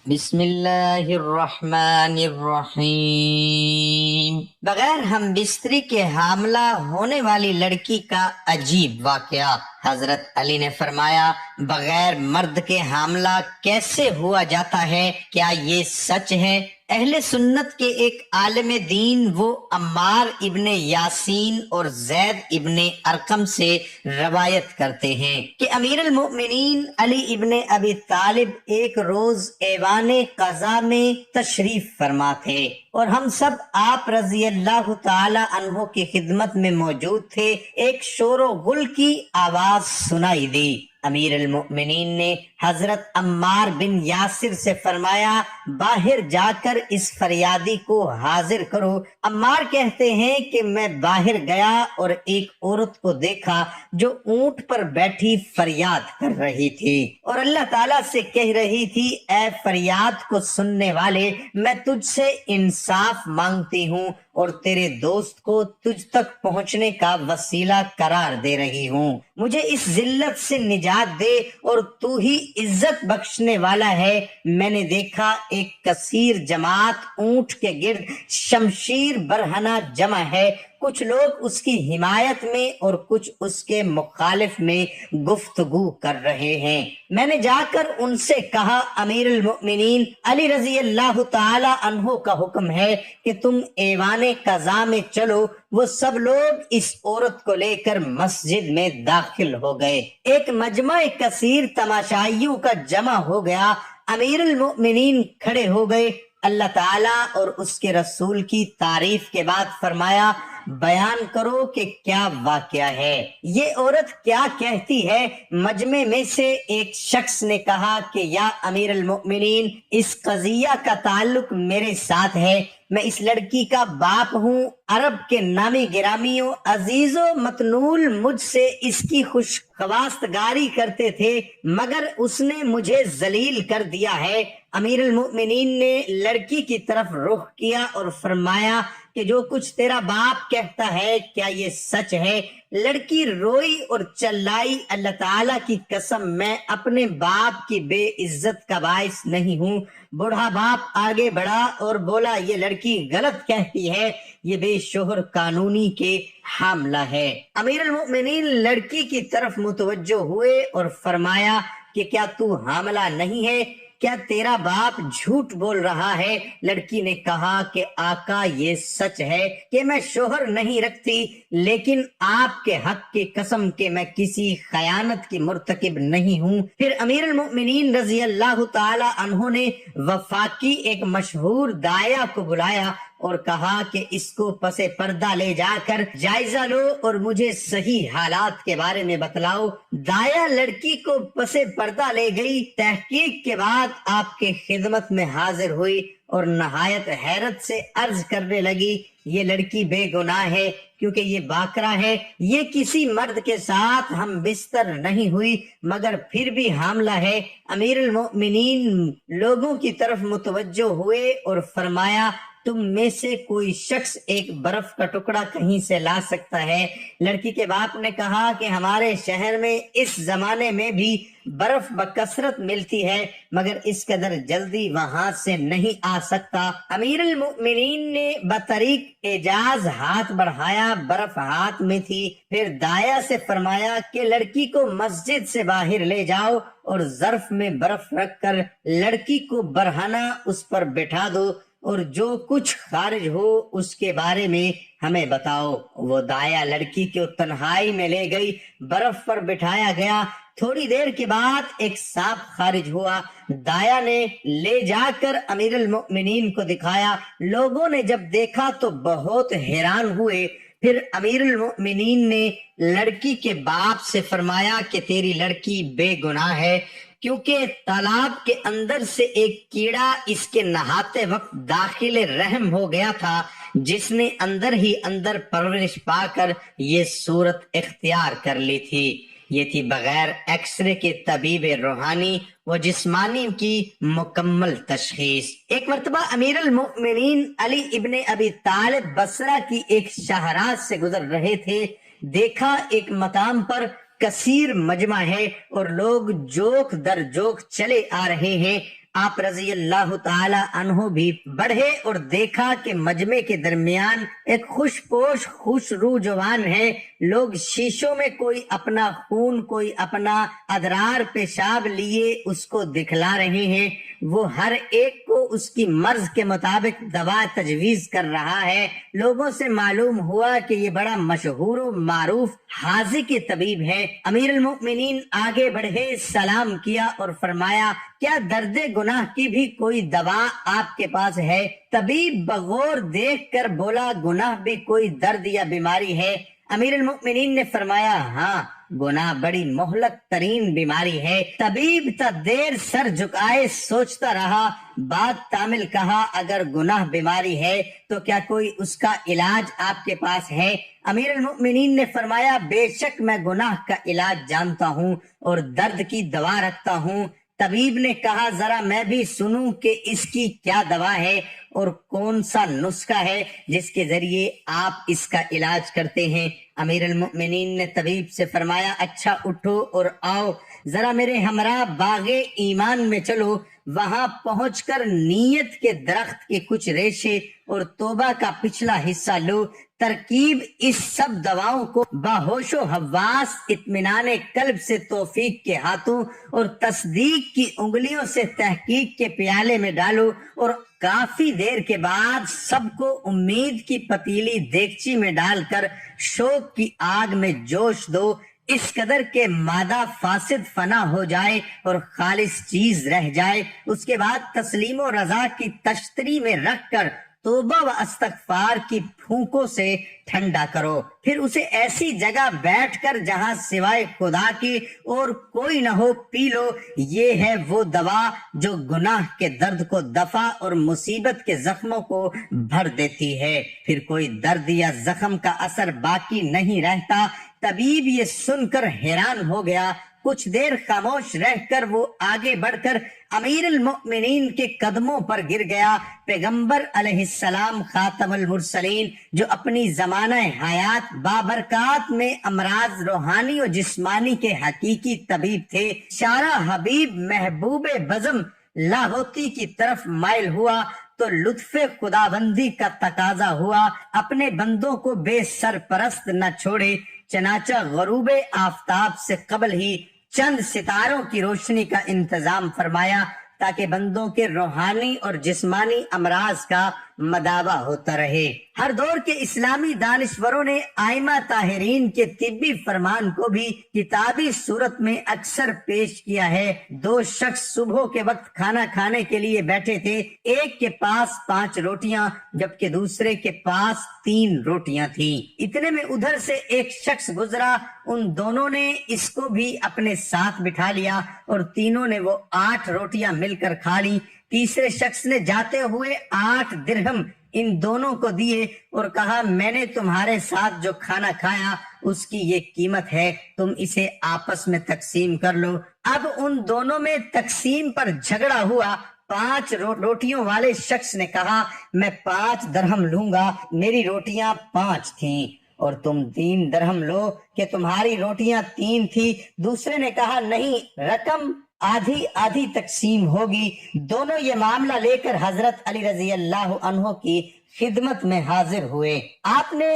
بسم اللہ الرحمن الرحیم۔ بغیر ہم بستری کے حاملہ ہونے والی لڑکی کا عجیب واقعہ۔ حضرت علی نے فرمایا، بغیر مرد کے حاملہ کیسے ہوا جاتا ہے؟ کیا یہ سچ ہے؟ اہل سنت کے ایک عالم دین وہ عمار ابن یاسین اور زید ابن ارقم سے روایت کرتے ہیں کہ امیر المؤمنین علی ابن ابی طالب ایک روز ایوان قضا میں تشریف فرما تھے اور ہم سب آپ رضی اللہ تعالی عنہ کی خدمت میں موجود تھے۔ ایک شور و غل کی آواز سنائی دی۔ امیر المؤمنین نے حضرت عمار بن یاسر سے فرمایا، باہر جا کر اس فریادی کو حاضر کرو۔ عمار کہتے ہیں کہ میں باہر گیا اور ایک عورت کو دیکھا جو اونٹ پر بیٹھی فریاد کر رہی تھی اور اللہ تعالیٰ سے کہہ رہی تھی، اے فریاد کو سننے والے، میں تجھ سے انصاف مانگتی ہوں اور تیرے دوست کو تجھ تک پہنچنے کا وسیلہ قرار دے رہی ہوں۔ مجھے اس ذلت سے نجات دے اور تو ہی عزت بخشنے والا ہے۔ میں نے دیکھا ایک کثیر جماعت اونٹ کے گرد شمشیر برہنہ جمع ہے، کچھ لوگ اس کی حمایت میں اور کچھ اس کے مخالف میں گفتگو کر رہے ہیں۔ میں نے جا کر ان سے کہا، امیر المؤمنین علی رضی اللہ تعالی عنہ کا حکم ہے کہ تم ایوان قضا میں چلو۔ وہ سب لوگ اس عورت کو لے کر مسجد میں داخل ہو گئے۔ ایک مجمع کثیر تماشائیوں کا جمع ہو گیا۔ امیر المؤمنین کھڑے ہو گئے، اللہ تعالیٰ اور اس کے رسول کی تعریف کے بعد فرمایا، بیان کرو کہ کیا واقعہ ہے، یہ عورت کیا کہتی ہے؟ مجمع میں سے ایک شخص نے کہا کہ یا امیر المؤمنین، اس قضیہ کا تعلق میرے ساتھ ہے۔ میں اس لڑکی کا باپ ہوں۔ عرب کے نامی گرامیوں عزیز و مطنول مجھ سے اس کی خوش خواستگاری کرتے تھے، مگر اس نے مجھے ذلیل کر دیا ہے۔ امیر المؤمنین نے لڑکی کی طرف رخ کیا اور فرمایا کہ جو کچھ تیرا باپ کہتا ہے کیا یہ سچ ہے؟ لڑکی روئی اور چلائی، اللہ تعالیٰ کی قسم میں اپنے باپ کی بے عزت کا باعث نہیں ہوں۔ بوڑھا باپ آگے بڑھا اور بولا، یہ لڑکی غلط کہتی ہے، یہ بے شوہر قانونی کے حاملہ ہے۔ امیر المؤمنین لڑکی کی طرف متوجہ ہوئے اور فرمایا کہ کیا تو حاملہ نہیں ہے؟ کیا تیرا باپ جھوٹ بول رہا ہے؟ لڑکی نے کہا کہ آقا یہ سچ ہے کہ میں شوہر نہیں رکھتی، لیکن آپ کے حق کی قسم کہ میں کسی خیانت کی مرتکب نہیں ہوں۔ پھر امیر المؤمنین رضی اللہ تعالی عنہ نے وفاقی ایک مشہور داعیہ کو بلایا اور کہا کہ اس کو پس پردہ لے جا کر جائزہ لو اور مجھے صحیح حالات کے بارے میں بتلاؤ۔ داعیہ لڑکی کو پس پردہ لے گئی۔ تحقیق کے بعد آپ کے خدمت میں حاضر ہوئی اور نہایت حیرت سے عرض کرنے لگی، یہ لڑکی بے گناہ ہے کیونکہ یہ باکرہ ہے، یہ کسی مرد کے ساتھ ہم بستر نہیں ہوئی مگر پھر بھی حاملہ ہے۔ امیر المؤمنین لوگوں کی طرف متوجہ ہوئے اور فرمایا، تم میں سے کوئی شخص ایک برف کا ٹکڑا کہیں سے لا سکتا ہے؟ لڑکی کے باپ نے کہا کہ ہمارے شہر میں اس زمانے میں بھی برف بکثرت ملتی ہے مگر اس قدر جلدی وہاں سے نہیں آ سکتا۔ امیر المؤمنین نے بطریق اعجاز ہاتھ بڑھایا، برف ہاتھ میں تھی۔ پھر داعیہ سے فرمایا کہ لڑکی کو مسجد سے باہر لے جاؤ اور ظرف میں برف رکھ کر لڑکی کو برہنہ اس پر بٹھا دو اور جو کچھ خارج ہو اس کے بارے میں ہمیں بتاؤ۔ وہ داعیہ لڑکی کو تنہائی میں لے گئی، برف پر بٹھایا گیا۔ تھوڑی دیر کے بعد ایک سانپ خارج ہوا۔ داعیہ نے لے جا کر امیر المؤمنین کو دکھایا۔ لوگوں نے جب دیکھا تو بہت حیران ہوئے۔ پھر امیر المؤمنین نے لڑکی کے باپ سے فرمایا کہ تیری لڑکی بے گناہ ہے کیونکہ تالاب کے اندر سے ایک کیڑا اس کے نہاتے وقت داخل رحم ہو گیا تھا، جس نے اندر ہی اندر پرورش پا کر یہ صورت اختیار کر لی تھی۔ یہ تھی بغیر ایکس رے کے طبیب روحانی و جسمانی کی مکمل تشخیص۔ ایک مرتبہ امیر المؤمنین علی ابن ابی طالب بصرہ کی ایک شاہراہ سے گزر رہے تھے۔ دیکھا ایک مقام پر کثیر مجمع ہے اور لوگ جوک در جوک چلے آ رہے ہیں۔ آپ رضی اللہ تعالی عنہ بھی بڑھے اور دیکھا کہ مجمع کے درمیان ایک خوش پوش خوش رو جوان ہے. لوگ شیشوں میں کوئی اپنا خون کوئی اپنا ادرار پیشاب لیے اس کو دکھلا رہے ہیں. وہ ہر ایک کو اس کی مرض کے مطابق دوا تجویز کر رہا ہے. لوگوں سے معلوم ہوا کہ یہ بڑا مشہور و معروف حاذق طبیب ہے. امیر المؤمنین آگے بڑھے، سلام کیا اور فرمایا کیا درد گناہ کی بھی کوئی دوا آپ کے پاس ہے؟ طبیب بغور دیکھ کر بولا گناہ بھی کوئی درد یا بیماری ہے؟ امیر المؤمنین نے فرمایا ہاں، گناہ بڑی مہلک ترین بیماری ہے. طبیب تا دیر سر جھکائے سوچتا رہا. بات تامل کہا اگر گناہ بیماری ہے تو کیا کوئی اس کا علاج آپ کے پاس ہے؟ امیر المؤمنین نے فرمایا بے شک میں گناہ کا علاج جانتا ہوں اور درد کی دوا رکھتا ہوں. طبیب نے کہا ذرا میں بھی سنوں کہ اس کی کیا دوا ہے اور کون سا نسخہ ہے جس کے ذریعے آپ اس کا علاج کرتے ہیں. امیر المؤمنین نے طبیب سے فرمایا اچھا اٹھو اور آؤ ذرا میرے ہمراہ باغ ایمان میں چلو. وہاں پہنچ کر نیت کے درخت کے کچھ ریشے اور توبہ کا پچھلا حصہ لو. ترکیب اس سب دواؤں کو باہوش و حواس اطمینان قلب سے توفیق کے ہاتھوں اور تصدیق کی انگلیوں سے تحقیق کے پیالے میں ڈالو اور کافی دیر کے بعد سب کو امید کی پتیلی دیگچی میں ڈال کر شوق کی آگ میں جوش دو. اس قدر کے مادہ فاسد فنا ہو جائے اور خالص چیز رہ جائے. اس کے بعد تسلیم و رضا کی تشتری میں رکھ کر توبہ و استغفار کی پھونکوں سے ٹھنڈا کرو. پھر اسے ایسی جگہ بیٹھ کر جہاں سوائے خدا کی اور کوئی نہ ہو پی لو. یہ ہے وہ دوا جو گناہ کے درد کو دفع اور مصیبت کے زخموں کو بھر دیتی ہے. پھر کوئی درد یا زخم کا اثر باقی نہیں رہتا. طبیب یہ سن کر حیران ہو گیا. کچھ دیر خاموش رہ کر وہ آگے بڑھ کر امیر المؤمنین کے قدموں پر گر گیا. پیغمبر علیہ السلام خاتم المرسلین جو اپنی زمانہ حیات بابرکات میں امراض روحانی و جسمانی کے حقیقی طبیب تھے. شارع حبیب محبوب بزم لاہوتی کی طرف مائل ہوا تو لطف خداوندی کا تقاضا ہوا اپنے بندوں کو بے سرپرست نہ چھوڑے. چنانچہ غروب آفتاب سے قبل ہی چند ستاروں کی روشنی کا انتظام فرمایا تاکہ بندوں کے روحانی اور جسمانی امراض کا مداوع ہوتا رہے. ہر دور کے اسلامی دانشوروں نے ائمہ طاہرین کے طبی فرمان کو بھی کتابی صورت میں اکثر پیش کیا ہے. دو شخص صبح کے وقت کھانا کھانے کے لیے بیٹھے تھے. ایک کے پاس 5 روٹیاں جبکہ دوسرے کے پاس 3 روٹیاں تھیں. اتنے میں ادھر سے ایک شخص گزرا. ان دونوں نے اس کو بھی اپنے ساتھ بٹھا لیا اور تینوں نے وہ 8 روٹیاں مل کر کھا لی. تیسرے شخص نے جاتے ہوئے 8 درہم ان دونوں کو دیے اور کہا میں نے تمہارے ساتھ جو کھانا کھایا اس کی یہ قیمت ہے، تم اسے آپس میں تقسیم کر لو. اب ان دونوں میں تقسیم پر جھگڑا ہوا. 5 روٹیوں والے شخص نے کہا میں 5 درہم لوں گا، میری روٹیاں 5 تھیں، اور تم 3 درہم لو کہ تمہاری روٹیاں 3 تھی. دوسرے نے کہا نہیں، رقم آدھی آدھی تقسیم ہوگی. دونوں یہ معاملہ لے کر حضرت علی رضی اللہ عنہ کی خدمت میں حاضر ہوئے. آپ نے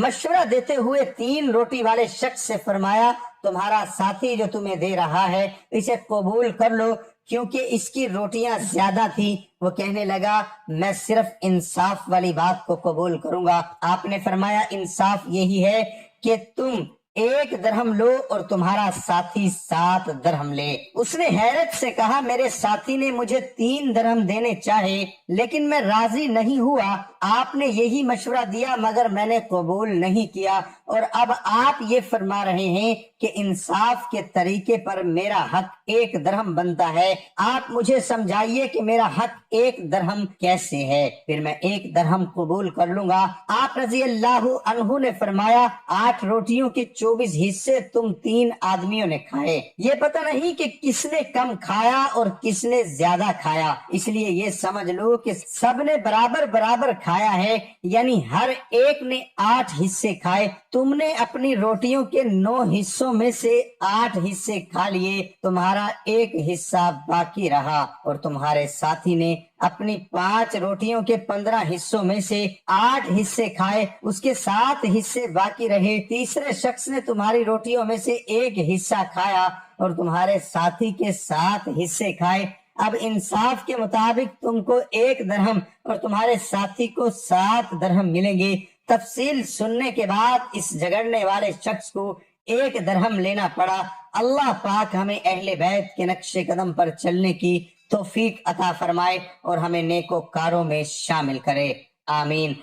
مشورہ دیتے ہوئے 3 روٹی والے شخص سے فرمایا تمہارا ساتھی جو تمہیں دے رہا ہے اسے قبول کر لو کیونکہ اس کی روٹیاں زیادہ تھی. وہ کہنے لگا میں صرف انصاف والی بات کو قبول کروں گا. آپ نے فرمایا انصاف یہی ہے کہ تم 1 درہم لو اور تمہارا ساتھی 7 درہم لے. اس نے حیرت سے کہا میرے ساتھی نے مجھے 3 درہم دینے چاہے لیکن میں راضی نہیں ہوا. آپ نے یہی مشورہ دیا مگر میں نے قبول نہیں کیا، اور اب آپ یہ فرما رہے ہیں کہ انصاف کے طریقے پر میرا حق 1 درہم بنتا ہے. آپ مجھے سمجھائیے کہ میرا حق 1 درہم کیسے ہے، پھر میں 1 درہم قبول کر لوں گا. آپ رضی اللہ عنہ نے فرمایا 8 روٹیوں کی 24 حصے تم 3 آدمیوں نے کھائے. یہ پتہ نہیں کہ کس نے کم کھایا اور کس نے زیادہ کھایا، اس لیے یہ سمجھ لو کہ سب نے برابر برابر کھایا ہے، یعنی ہر ایک نے 8 حصے کھائے. تم نے اپنی روٹیوں کے 9 حصوں میں سے 8 حصے کھا لیے، تمہارا 1 حصہ باقی رہا، اور تمہارے ساتھی نے اپنی 5 روٹیوں کے 15 حصوں میں سے 8 حصے کھائے، اس کے 7 حصے باقی رہے. تیسرے شخص نے تمہاری روٹیوں میں سے 1 حصہ کھایا اور تمہارے ساتھی کے 7 حصے کھائے. اب انصاف کے مطابق تم کو 1 درہم اور تمہارے ساتھی کو 7 درہم ملیں گے. تفصیل سننے کے بعد اس جھگڑنے والے شخص کو 1 درہم لینا پڑا. اللہ پاک ہمیں اہل بیت کے نقش قدم پر چلنے کی توفیق عطا فرمائے اور ہمیں نیکوکاروں میں شامل کرے. آمین.